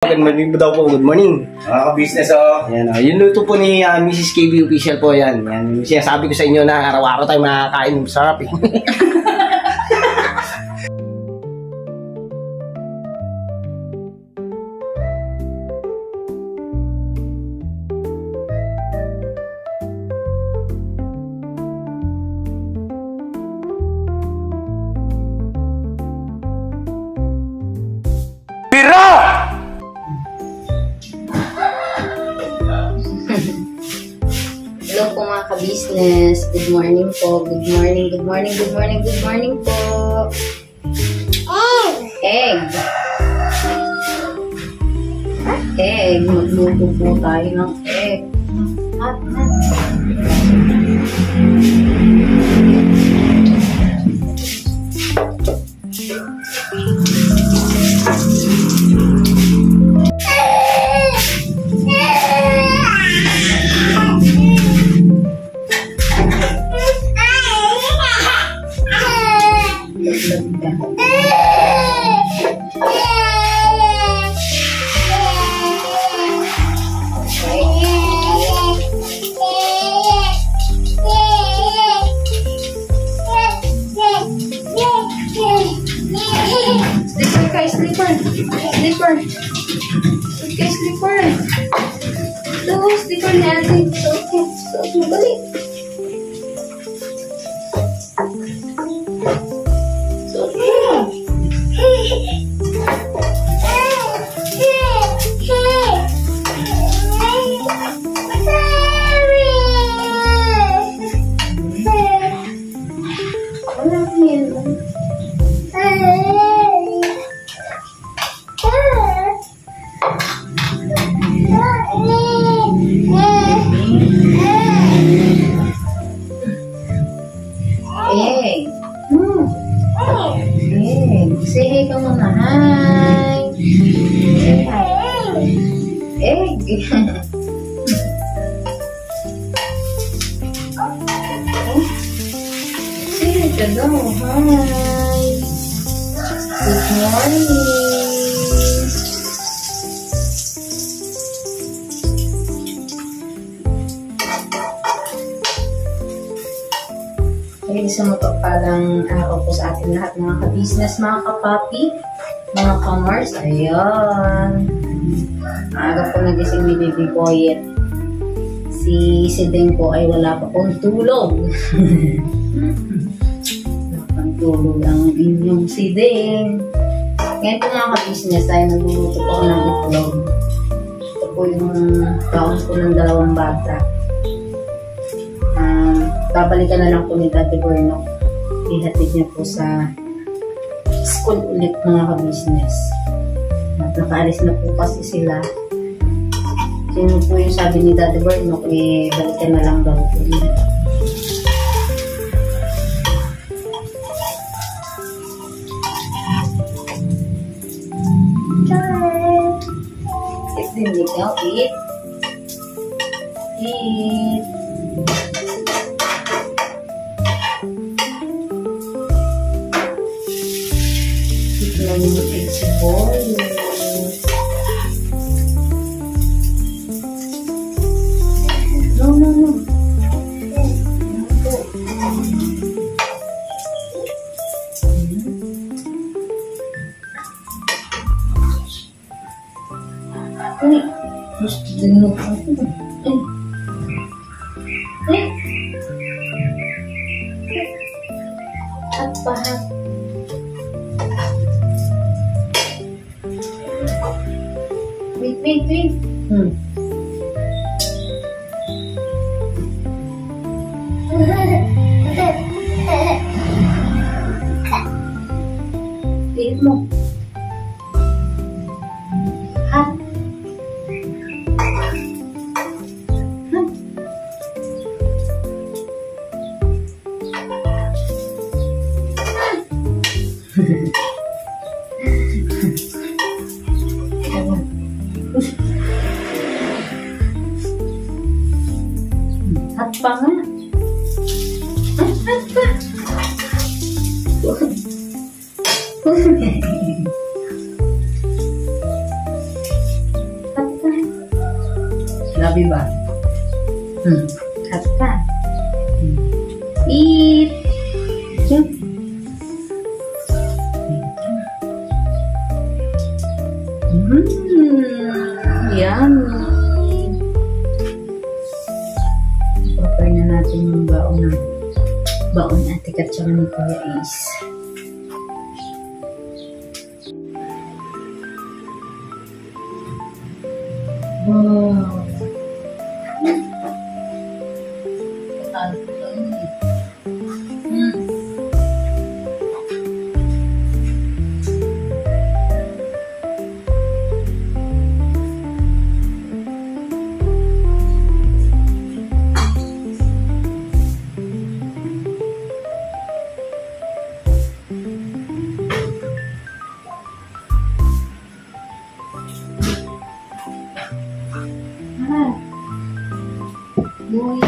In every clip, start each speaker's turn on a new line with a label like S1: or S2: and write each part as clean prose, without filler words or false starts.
S1: Good morning daw po. Good morning.
S2: Mga ka-business, oh.
S1: Yan, yung luto po ni Mrs. KB Official po yan. Yan. Sinasabi ko sa inyo na araw-araw tayo makakain. Masarap eh.
S3: Hello po mga ka-business. Good morning po. Good morning, good morning, good morning, good morning po. Egg. Egg. Magluto po tayo ng egg. Hot. Slipper. Ito, slipper natin. So, balik. Say hey ka muna. Hi. Say hi. Egg. Say hey ka daw. Hi. Good morning. Isang mapagpalang araw po sa ating lahat mga ka-business, mga ka-papi, mga ka-mars. Ayan. Aga po nagising ni Baby Boyet. Si Sideng po ay wala pa pong tulog. Wala pang tulog ang inyong Sideng. Ngayon po mga ka-business ay nagluluto po ako ng itlog. Ito po yung kaon po ng dalawang bata. Babalikan na lang po ni Daddy Berno. Ihatid niya po sa school ulit mga ka-business. At nakaalis na po kasi sila. Sino po yung sabi ni Daddy Berno, balikan na lang daw po niya. Eat din ikaw, eat. Eat. Si boy. No. Ay, gusto din mo pa. At pahat. Wait. Pilit mo. Ha? At pa nga. Grabe ba? Hot ka. Eat. Yum. Yummy. Prepare na natin yung baon ate at saka ni Kuya Ace. Wow. Boy,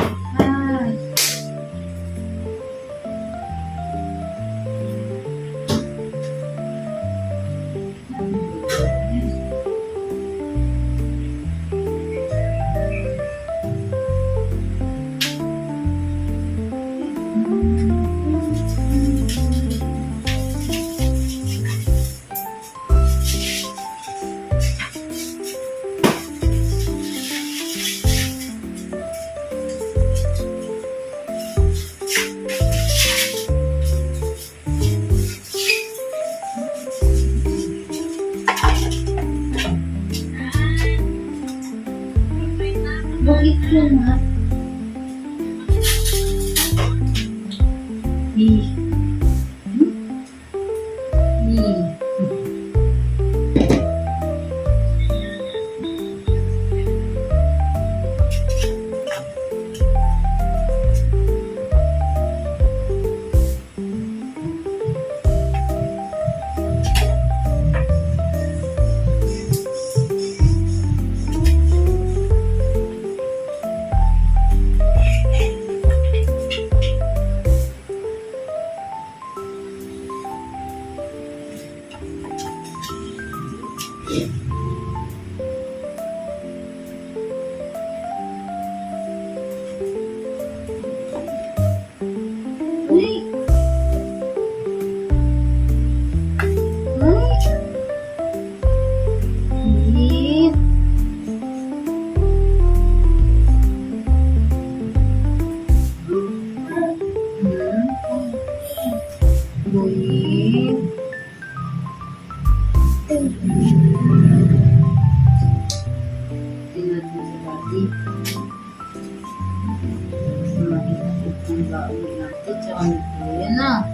S3: bakit yun ha? Ayan na.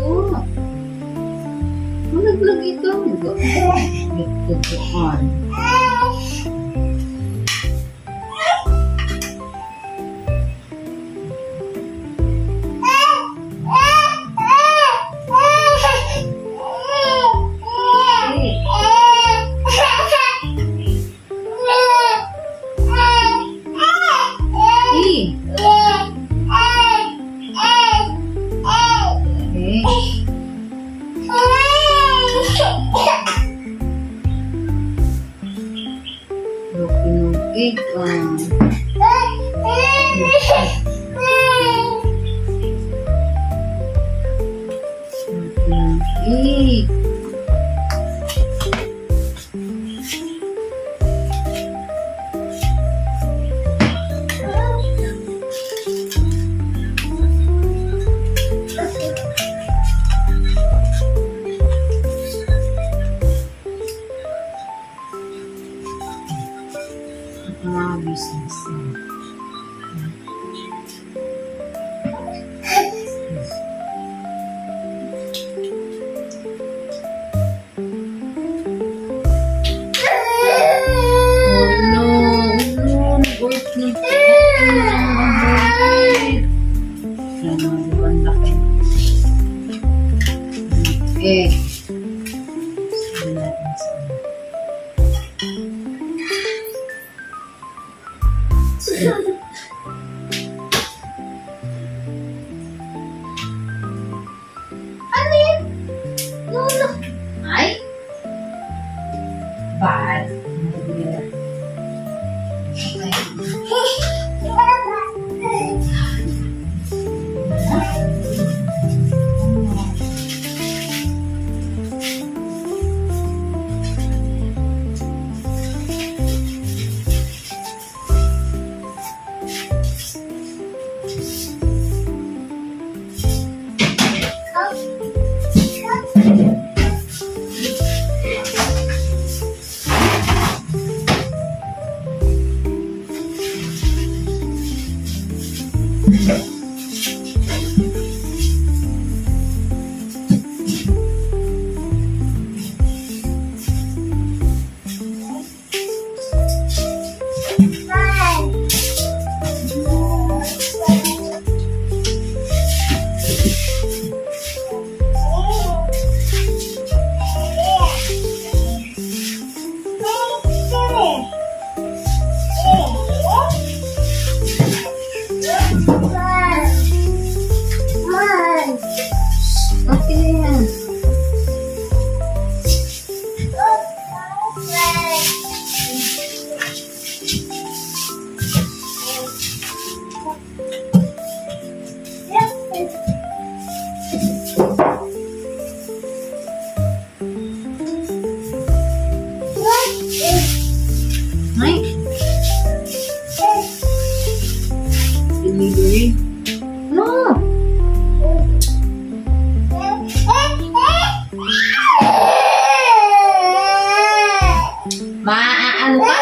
S3: Oh. Malaglag ito. Nagtutuan. Pinugig mga business. Delivery? No! Maaano ka?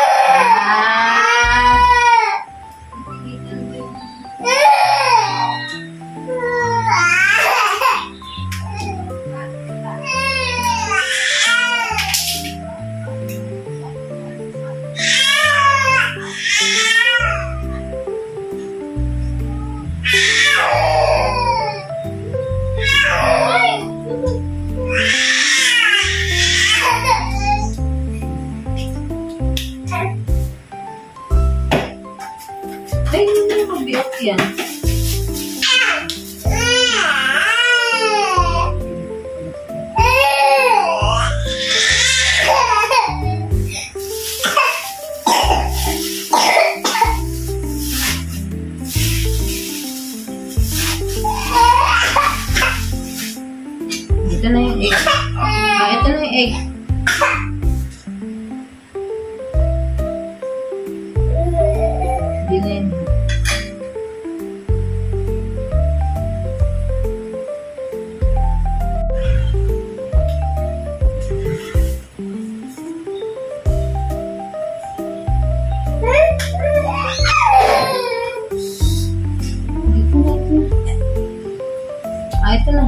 S3: Ay, hindi na mabiyak yan. Ito na yung egg. Ito na yung egg. Hindi na yun. Ito na.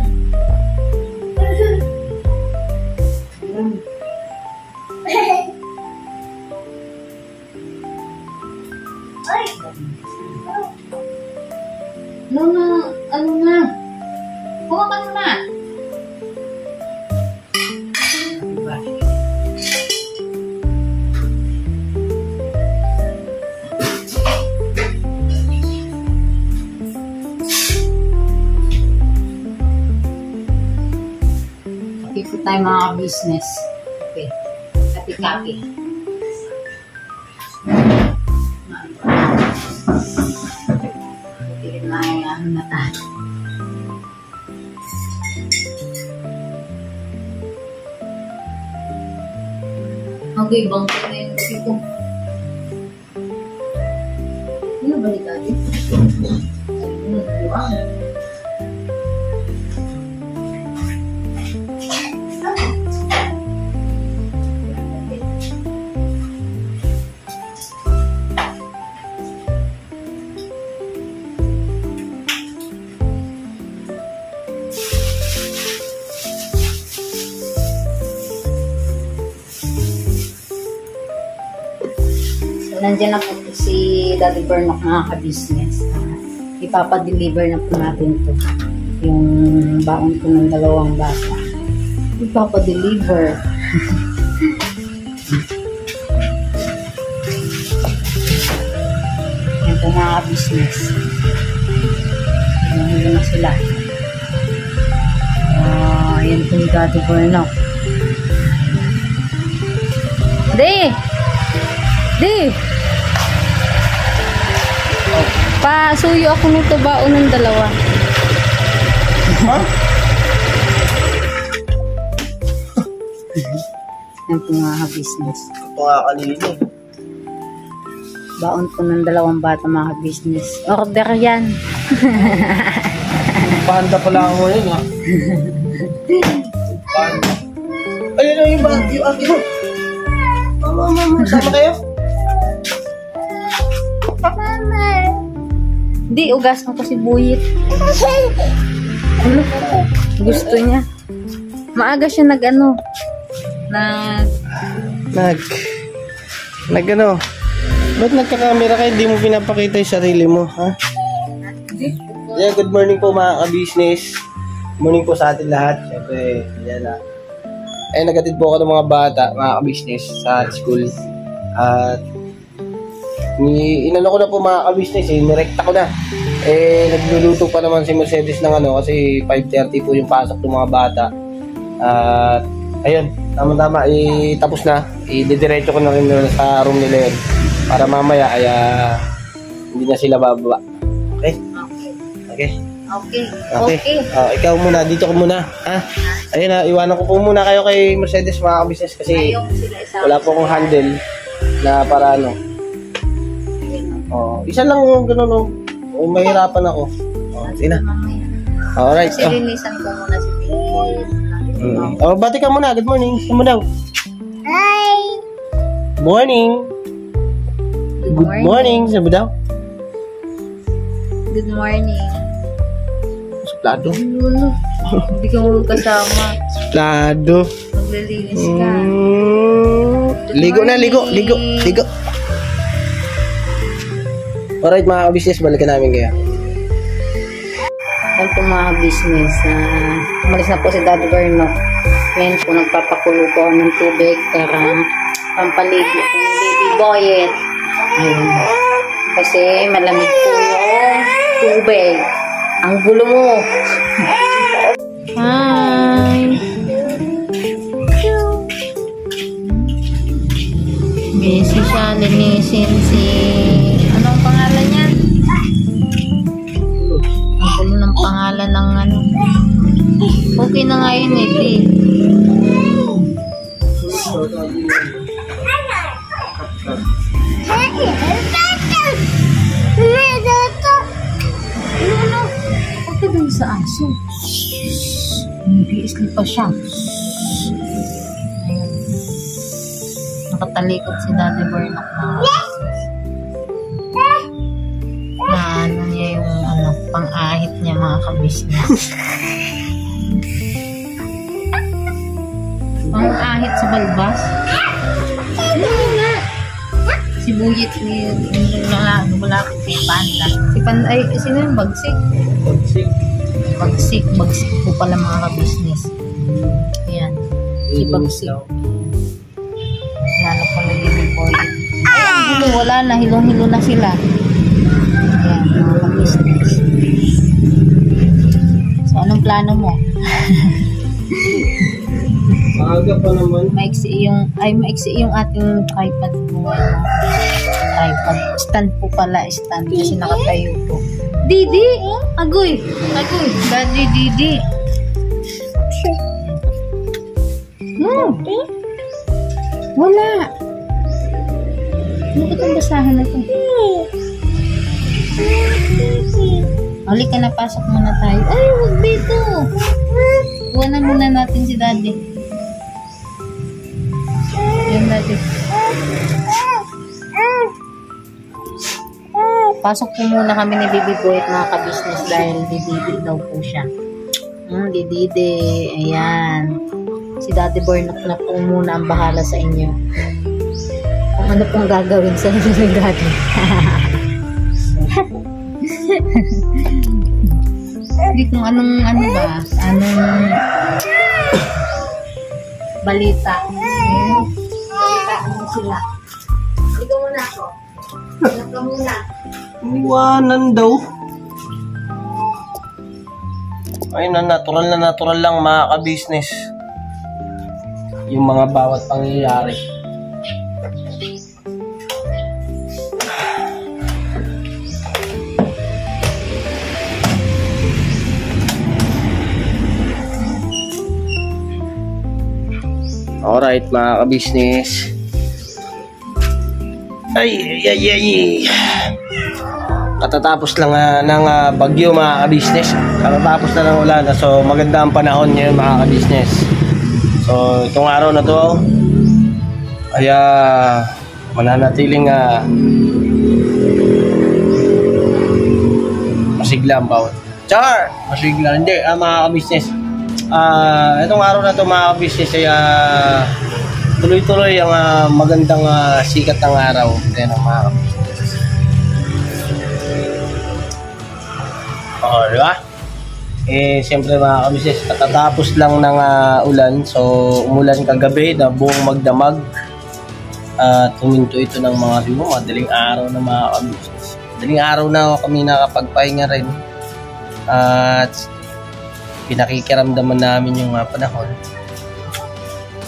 S3: Ano na? Huwag ka na. Ito tayo mga business. Okay. Kapi-kapi. Tigil na yung mata. Okay, bang ko na yung kasi ko. Ano balik natin? Ano buwang? Nandiyan na po si Daddy Bernok mga ka-business. Ipapadeliver na po natin ito. Yung baon ko ng 2 bata. Ipapadeliver. Yan po mga ka-business. Yan na sila. Yan po yung Daddy Bernok. Di! Pasuyo ako nito baon ng 2.
S1: Ha?
S3: Yan po mga business.
S1: Ito nga kanina.
S3: Baon po ng 2 bata mga business. Order yan.
S1: Panda pala ako ngayon ha. Panda. Ayun na yung ate mo. Mama, sama kayo?
S3: Hindi, ugas mo kasi buyit. Ano? Gusto niya. Maaga siya nag
S1: ano? Ba't nagka-camera kayo? Hindi mo pinapakita yung sarili mo, ha? Yeah, good morning po mga ka-business. Good morning po sa atin lahat. Siyempre, yan na. Nagatid po ako ng mga bata, mga ka-business, sa school. At, inano ko na po mga ka-business, nirekta ko na. Nagluluto pa naman si Mercedes ng kasi 5:30 po yung pasok ng mga bata. At, ayun, tama-tama, tapos na. Didiretso ko na rin sa room nila yun. Para mamaya ay hindi na sila bababa. Okay? Okay. Ikaw muna, dito ko muna. Ha? Ayun na, iwanan ko po muna kayo kay Mercedes mga ka-business kasi wala po akong handle na para isa lang gano'n. Mahirapan ako. Sige na. Alright.
S3: Linisan ko muna si Boy.
S1: Bati ka muna. Good morning. Saan mo daw?
S3: Hi!
S1: Morning. Good morning. Saan mo daw?
S3: Good morning.
S1: Suplado.
S3: Hindi ka mo kasama.
S1: Suplado.
S3: Maglilinis ka.
S1: Ligo na, ligo. Alright mga ka-business, balikan namin kayo.
S3: Yan po mga business. Umalis na po si Daddy Bernok. Ngayon po nagpapakulo po ng tubig para pampaligo po ng baby boyet. Ayun. Kasi malamig po yung tubig. Ang gulo mo. Hi! Busy siya, linisin si... Anong pangalan niya? Ang gulo ng pangalan ng Okay na nga yun eh, Huwag ka dun sa aso. Nag-i-sleep pa siya. Ayun. Nakatalikod si Daddy Bernok na niya yung pang-ahit niya mga ka-business. Pang-ahit sa balbas. Ano nga? Si Buyit ni wala si Panda. Si Panda ay sino yung bagsik? Bagsik po pala mga ka-business. Ayan. Si bagsik. Lalo pala yung Buyit. Ay, wala na. Hilong-hilo na sila. Ayan, mga ka-business. So, anong plano mo?
S1: Maaga pa naman.
S3: Maiksi yung ating tripod po. Tripod. Stand po pala. Stand. Kasi nakatayo po. Didi! Agoy! Daddy Didi! Wala! Ano ba itong basahan na ito? Hali ka na, pasok muna tayo. Ay, huwag dito! Iwanan muna natin si Daddy. Yan, Daddy. Pasok po muna kami ni Baby Boy at mga ka-business dahil dididi daw po siya. Dididi. Ayan. Si Daddy Bernok na po muna ang bahala sa inyo. Kung ano pong gagawin sa inyo ni Daddy. Hindi kung anong balita. Balita sila. Ikaw muna ako. Ikaw muna.
S1: Iwanan daw. Ay na natural lang mga ka-business. Yung mga bawat pangyayari. Alright mga ka-business. Ay. Katatapos lang ng bagyo mga ka-business. Katatapos na ng ulan. So maganda ang panahon ngayon mga ka-business. So itong araw na to kaya mananatiling masigla ang bawat. Char! Masigla. Hindi, mga ka-business. Itong araw na ito mga ka-business ay tuloy-tuloy ang magandang sikat ng araw. Ayan ang mga ka-business. Diba? Siyempre mga ka-business, katatapos lang ng ulan. So, umulan kagabi na buong magdamag. Tuminto ito ng mga madaling araw na mga ka-business. Madaling araw na kami nakapagpahinga rin. At pinakikiramdaman namin yung panahon.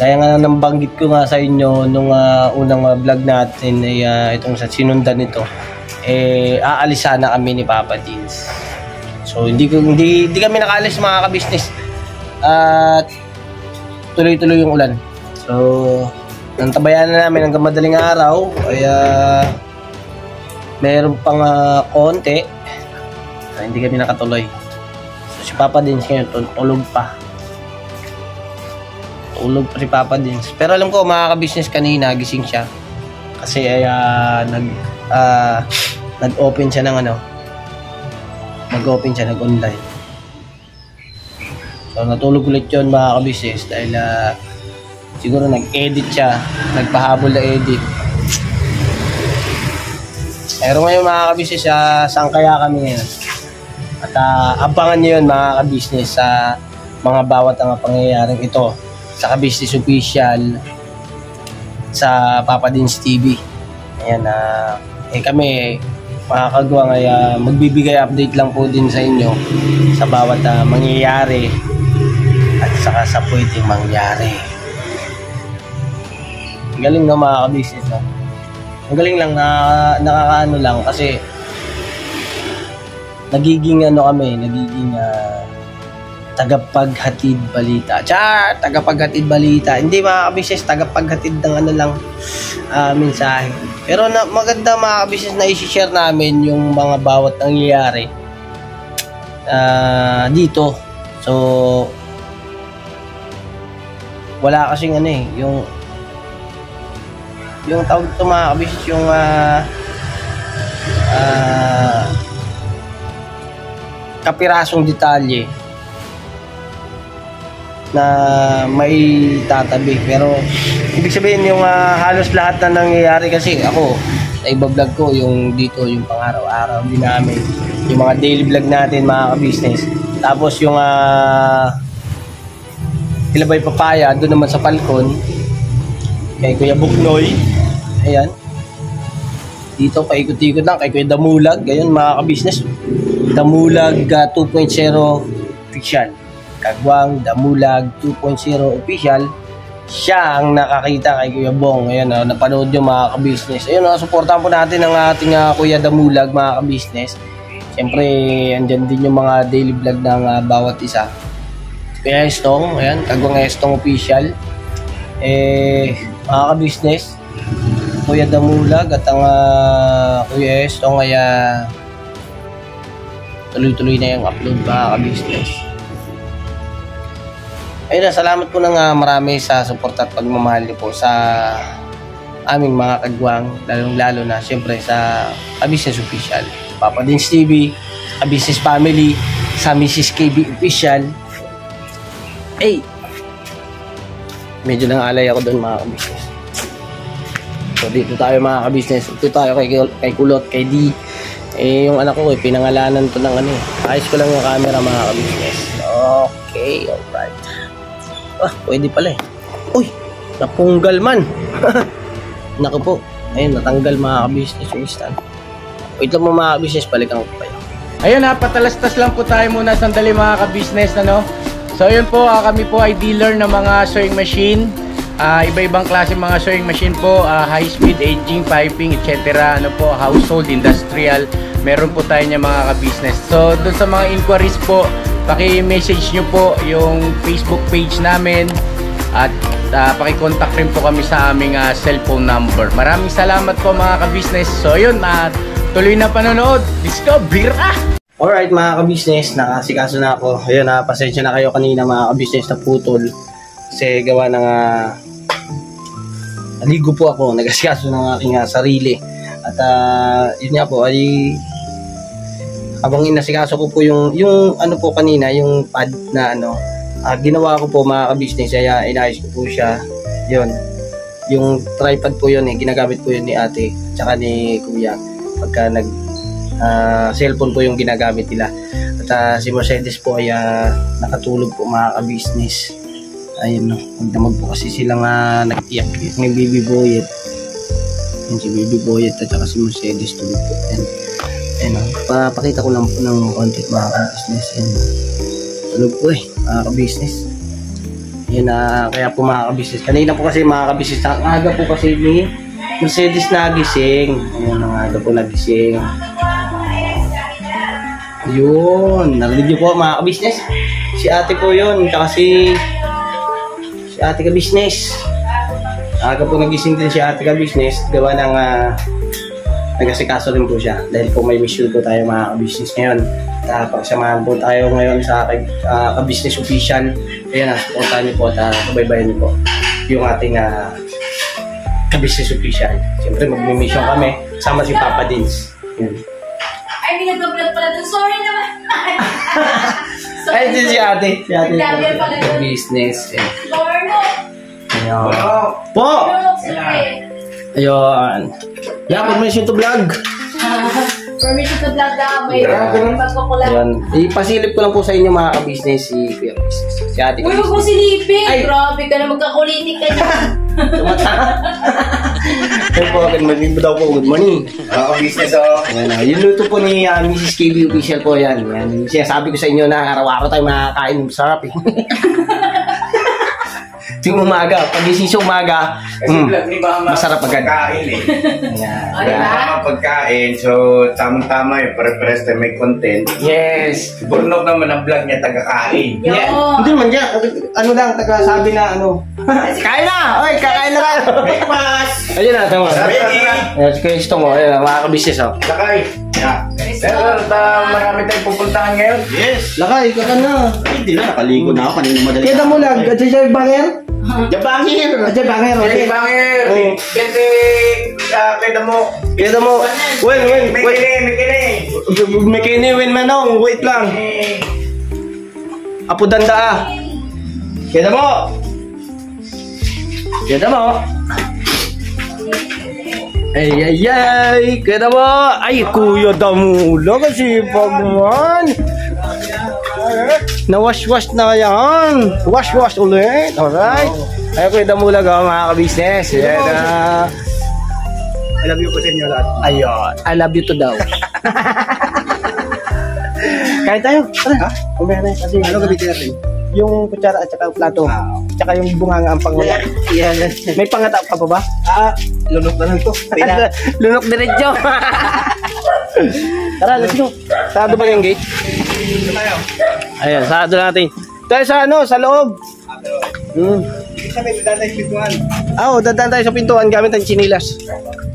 S1: Kaya nga nang banggit ko nga sa inyo nung unang vlog natin ay itong sa sinundan nito, aalis sana kami ni Papa Dins. So hindi kami nakaalis mga ka-business. At tuloy-tuloy yung ulan. So nantabayan na namin hanggang madaling araw ay meron pang konti. Hindi kami nakatuloy. So si Papa Dins ngayon tulog pa. Tulog pa si Papa Dins. Pero alam ko mga ka-business kanina gising siya. Kasi ay nag-open siya ng nag-online. So natulog ulit yun mga ka-business dahil siguro nag-edit siya, nagpahabol na edit. Pero ngayon mga ka-business, saan kaya kami ngayon? At abangan nyo yun mga ka-business sa mga bawat pangyayaring ito sa ka-business official sa Papa Dins TV. Ayan, kami mga kagwang ay magbibigay update lang po din sa inyo sa bawat mangyayari at saka sa pwedeng mangyari. Ang galing no mga ka-business, no? Ang galing lang na nakakaano lang kasi nagiging nagiging tagapaghatid balita. Char! Tagapaghatid balita. Hindi mga ka-business, tagapaghatid ng lang mensahe. Pero maganda mga ka-business na i-share namin yung mga bawat nangyayari dito. So wala kasing yung tawag ito mga ka-business, yung kapirasong detalye na may tatabi. Pero ibig sabihin yung halos lahat na nangyayari kasi ako naiba-vlog ko yung dito yung pang-araw-araw din namin, yung mga daily vlog natin mga ka-business. Tapos yung Kilabay Papaya doon naman sa Falcon kay Kuya Buknoy. Ayan. Dito paikot-ikot lang kay Kuya Damulag. Ayun mga ka-business. Damulag 2.0 official. Kagwang Damulag 2.0 official. Siya ang nakakita kay Kuya Bong. Ayan, napanood nyo mga ka-business. Ayun, supportahan po natin ang ating Kuya Damulag mga ka-business. Siyempre, andyan din yung mga daily vlog ng bawat isa. Kuya Estong, ayan, Kagwang Estong official. Mga ka-business, Kuya Damulag at ang Kuya Estong ay tuloy-tuloy na yung upload mga ka-business. Ayun, salamat po ng marami sa support at pagmamahal niyo po sa aming mga kagwang, lalong-lalo na siyempre sa ka-business official, Papa Dins TV, ka-business family, sa Mrs. KB official. Medyo nang alay ako doon mga ka-business. So dito tayo mga ka-business. Dito tayo kay Kulot, kay D. Yung anak ko pinangalanan to ng ayos ko lang yung camera mga ka-business. Okay, alright. Pwede pala Uy, napunggal man. Naku po. Ayun, natanggal mga ka-business yung stand. Wait lang mo mga ka-business, balikan ko pa yun.
S2: Ayun patalastas lang po tayo muna sandali mga ka-business, So yun po, kami po ay dealer ng mga sewing machine. Iba-ibang klase mga sewing machine po, high speed, aging, piping, etc. Household, industrial. Meron po tayo niya mga ka-business. So doon sa mga inquiries po, paki-message nyo po yung Facebook page namin at paki-contact rin po kami sa aming cellphone number. Maraming salamat po mga ka-business. So yun, tuloy na panonood. Let's go, bira!
S1: Alright mga ka-business, nakasikaso na ako. Ayun, pasensya na kayo kanina mga ka-business na putol. Kasi gawa ng naligo po ako, nagasikaso ng aking sarili. At yun nga po ay habang inasikaso ko po yung ano po kanina, yung pad na ano, ginawa ko po mga ka-business, kaya inayos ko po siya. Yun. Yung tripod po yun ginagamit po yun ni ate, tsaka ni kuya. Pagka cellphone po yung ginagamit nila. At si Mercedes po ay nakatulog po mga ka-business. Ayun no, magdamag po kasi silang nag-iyak ng baby boyet. Yan si baby boyet at saka si Mercedes tulog po. Ayun no, papakita ko lang po ng konti mga ka-business. Ayun no, tulog po mga ka-business. Ayun kaya po mga ka-business. Kanina po kasi mga ka-business, ang aga po kasi ni Mercedes nagising. Ayun, ang aga po nagising. Yun, narinig niyo po mga ka-business. Si ate po yun, kasi si ate ka-business. Aga po nagising din si ate ka-business. Gawa ng nag-asikaso rin po siya. Dahil po may mission po tayo mga ka-business ngayon. Pagsamahan po tayo ngayon sa ka-business official. Ayan supportahan niyo po at subaybayan niyo po yung ating ka-business official. Siyempre mag-mission kami. Sama si Papa Dins. Yan.
S3: Ay, hindi nag-vlog pala dun. Sorry naman.
S1: Ay, din si ate. Si ate yung business.
S3: Lorno.
S1: Ayan. Po! Ayan. Yeah, permission to vlog.
S3: Permission to vlog na. May pagkukulang.
S1: Ayan. Ipasilip ko lang po sa inyo mga ka-business si Kuya Business. Si ate
S3: Uy, huwag mo silipin.
S1: Ay.
S3: Grabe ka na magkakulitik ka niya.
S1: Ayun po, daw po, good morning.
S4: Business
S1: Ayan, yung luto po ni Mrs. KB Official po yan. Yan. Sinasabi ko sa inyo na araw-araw tayo makakain. Masarap eh. Yung umaga, pagising sa umaga, masarap agad.
S4: Pagkain eh.
S1: Ayan.
S4: Tama pagkain. So, tamang-tama yun. Pare-pares tayo may content.
S1: Yes.
S4: Burnok naman ang vlog niya tagakain.
S1: Yeah. Hindi man dyan. Ano lang, taga-sabi na ano. Kain na! Oy, kakain na kayo!
S4: Breakfast!
S1: Ayun na, tama.
S4: Ready!
S1: Ayan, si Kuya Istong, ayan, mga ka-business oh.
S4: Lakay! Yeah. Pero marami tayong pupuntahan ngayon. Yes!
S1: Lakay, kaka na.
S4: Hindi na, nakaligo na ako. Kanina madali.
S1: Kaya mo lang, Jay Banger?
S4: Jabangir!
S1: Jay Banger, okay.
S4: Jabangir! Kasi, kita mo.
S1: Kaya mo, wait.
S4: Mikini!
S1: Win manong, wait lang. Apo danda Kaya mo. Ay, kaya mo. Ay, Kuya Damula kasi pagman. Na-wash na yan. Wash ulit. Alright. Ay, Kuya Damula mga ka-business. Ayan
S4: I love you po sa inyo lahat.
S1: Ayun. I love you to daw. Kain tayo. Tara. Umaya na kasi.
S4: Ano gamitin natin?
S1: Yung kutsara at saka plato. Tsaka yung bunganga ang pangula.
S4: Yan.
S1: May pangata ka pa ba?
S4: Lunok na lang to.
S1: Lunok diretso. Tara, let's go. Sarado ba yung gate?
S4: Ito tayo.
S1: Ayan, sarado natin. Tayo sa loob.
S4: Hindi kami daday pintuan.
S1: Dadaan tayo sa pintuan gamit ang chinilas.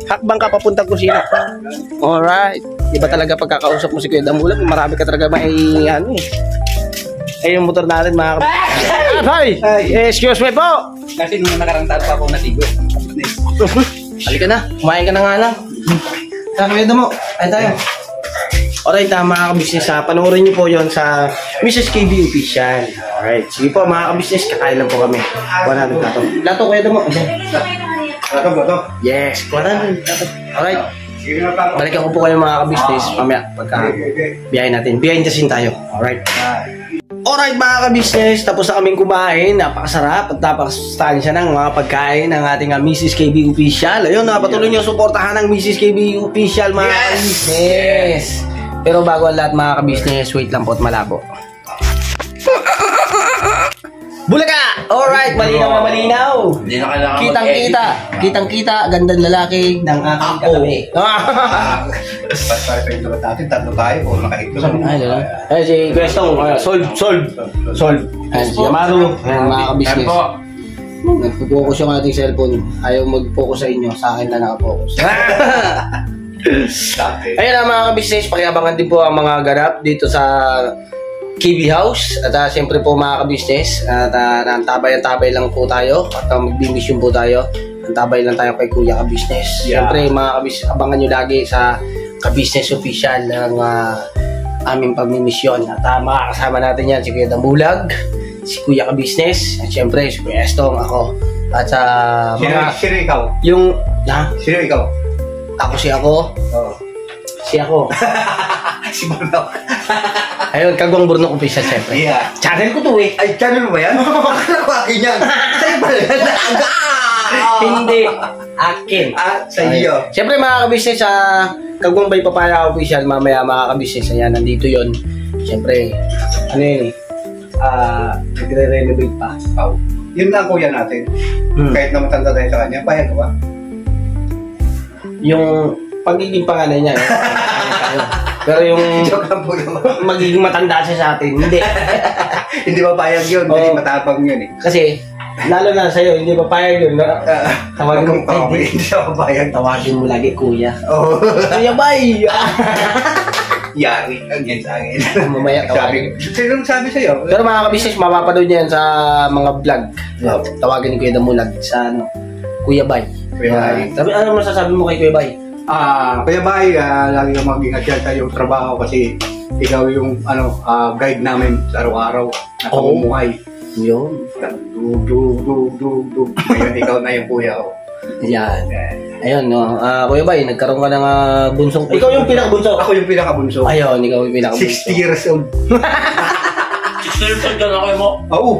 S1: Hakbang ka papuntang kusina. Alright. Iba talaga pagkakausap mo si Kuya Damula. Marami ka talaga may ano eh. Ay, yung motor natin mga Hi! Excuse me po!
S4: Kasi nung nakarang taon pa ako nasigo.
S1: Halika na. Kumain ka na nga lang. Kuya Damo. Ay tayo. Alright, mga ka-business. Panoorin niyo po yon sa Mrs. KB Official. Alright. Sige po mga ka-business. Kakain lang po kami. Kuha natin lato. Lato, Kuya Damo.
S4: Bato.
S1: Yes. Kuha natin lato. Alright.
S4: Sige na pa.
S1: Balikan ko po kayo mga ka-business. Pamaya pagka biyahin natin. Biyahin kasi tayo. Alright. Alright mga ka-business, tapos na kaming kumain, napakasarap at napakastansya ng mga pagkain ng ating Mrs. KB Official. Ayun, patuloy nyo suportahan ng Mrs. KB Official mga ka-business. Pero bago ang lahat mga ka-business, wait lang po at malabo. Bulaga! Alright, malinaw na malinaw.
S4: Hindi na kailangan
S1: Kitang-kita, gandang lalaki ng aking katabi.
S4: Para tayo natin, tatlo tayo o nakahito.
S1: Ay, si Kwestong, solve. Ay, si Amaru, mga ka-business. Nag-focus yung ating cellphone. Ayaw mag-focus sa inyo, sa akin na naka-focus. Ayun na mga ka-business, pakiabangan din po ang mga ganap dito sa KB House. At siyempre po mga ka-business, at antabay lang po tayo at mag-mission po tayo. Antabay lang tayo kay Kuya ka-business. Siyempre mga ka-business, abangan nyo lagi sa ka-business official ng aming pagmimisyon. At makakasama natin yan si Kuya Dambulag, si Kuya Ka-Business, at syempre si Kuya Estong, ako. At sa
S4: Sino ikaw?
S1: yung,
S4: Sino ikaw?
S1: ako si ako,
S4: Oo.
S1: si ako.
S4: Si Burnok.
S1: Ayun, Kagwang Burnok Official, syempre.
S4: Yeah.
S1: Channel ko to eh.
S4: Ay, channel mo ba yan? Akala ko akin yan. Sa'yo ba yan?
S1: Hindi, akin.
S4: Sa iyo.
S1: Siyempre mga ka-business, sa Kagwang Bay Papaya Official, mamaya mga ka-business, ayan, nandito yon. Siyempre, ano yun eh, nagre-renovate pa.
S4: Oh. Yun lang kuya natin.
S1: Hmm.
S4: Kahit na matanda tayo sa kanya, payag ka ba?
S1: Yung pagiging panganay niya, pero yung
S4: Joke lang po naman.
S1: magiging matanda siya sa atin, hindi.
S4: Hindi ba payag yun?
S1: Oo.
S4: Hindi matapang yun eh.
S1: Kasi, lalo na sa'yo, hindi pa payag yun. Tawagin mo,
S4: Hindi siya papayag.
S1: tawagin mo lagi, kuya.
S4: Oo.
S1: Kuya Bay!
S4: Yari ang yan sa akin.
S1: Mamaya tawagin.
S4: Sino sabi sa'yo?
S1: Pero mga ka-business, mapapanood niya yan sa mga vlog. Tawagin ni Kuya Damulag sa Kuya Bay.
S4: Kuya Bay.
S1: Sabi, ano masasabi mo kay Kuya Bay?
S4: Kuya Bay, lagi kang mag-ingat yan sa iyong trabaho kasi ikaw yung guide namin sa araw-araw na pamumuhay.
S1: Yun.
S4: Dug. Ngayon ikaw na yung kuya ko.
S1: Yan. Ayun, no. Kuya Bay, nagkaroon ka ng bunsong. Ikaw yung pinakabunso.
S4: Ako yung pinakabunso.
S1: Ayun, ikaw yung pinakabunso.
S4: 60 years old.
S1: 60 years old ka na kayo mo?
S4: Oo.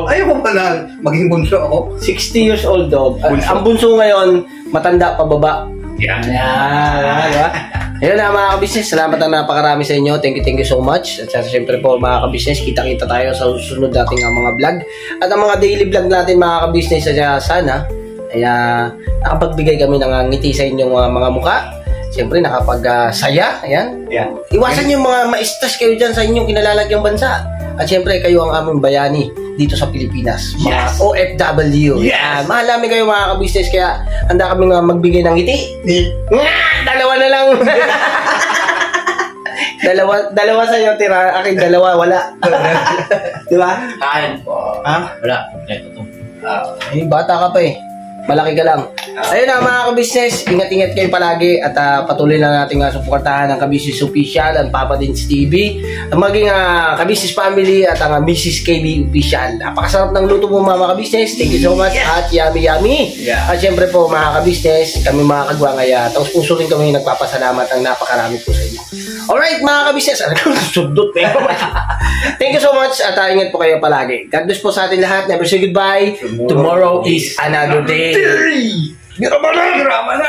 S4: Ayaw ko pala maging bunso ako.
S1: 60 years old, dog.
S4: Bunso.
S1: Ang bunso ngayon, matanda pababa.
S4: Yan.
S1: Diba? Ayun na mga ka-business, salamat na napakarami sa inyo. Thank you so much. At siyempre po mga ka-business, kita-kita tayo sa susunod nating mga vlog. At ang mga daily vlog natin mga ka-business, sana ay nakapagbigay kami ng ngiti sa inyong mga mukha. Siyempre nakapag-saya. Ayan.
S4: Yan.
S1: Iwasan yung mga ma-stress kayo dyan sa inyong kinalalagyang bansa. At siyempre kayo ang aming bayani dito sa Pilipinas. Mga
S4: Yes.
S1: OFW.
S4: Yes.
S1: Mahal namin kayo mga ka-business, kaya handa kami magbigay ng ngiti. Dalawa na lang. dalawa sa iyo tira, akin dalawa wala. Di ba?
S2: Kain po.
S1: Ha?
S2: Wala. Kompleto to.
S1: Ay, bata ka pa eh. Malaki ka lang. Ayun na mga ka-business, ingat-ingat kayo palagi at patuloy na natin suportahan ang Ka-Business Official, ang Papa Dins TV, ang maging Ka-Business Family at ang Mrs. KB Official. Napakasarap ng luto mo mga ka-business. Thank you so much at yummy.
S4: Yeah.
S1: At syempre po mga ka-business, kami mga kagwangaya, tapos puso rin kami nagpapasalamat ng napakarami po sa inyo. Alright mga ka-business, sudot eh. Thank you so much at ingat po kayo palagi. God bless po sa atin lahat. Never say goodbye. Tomorrow is another day.
S4: Grama na!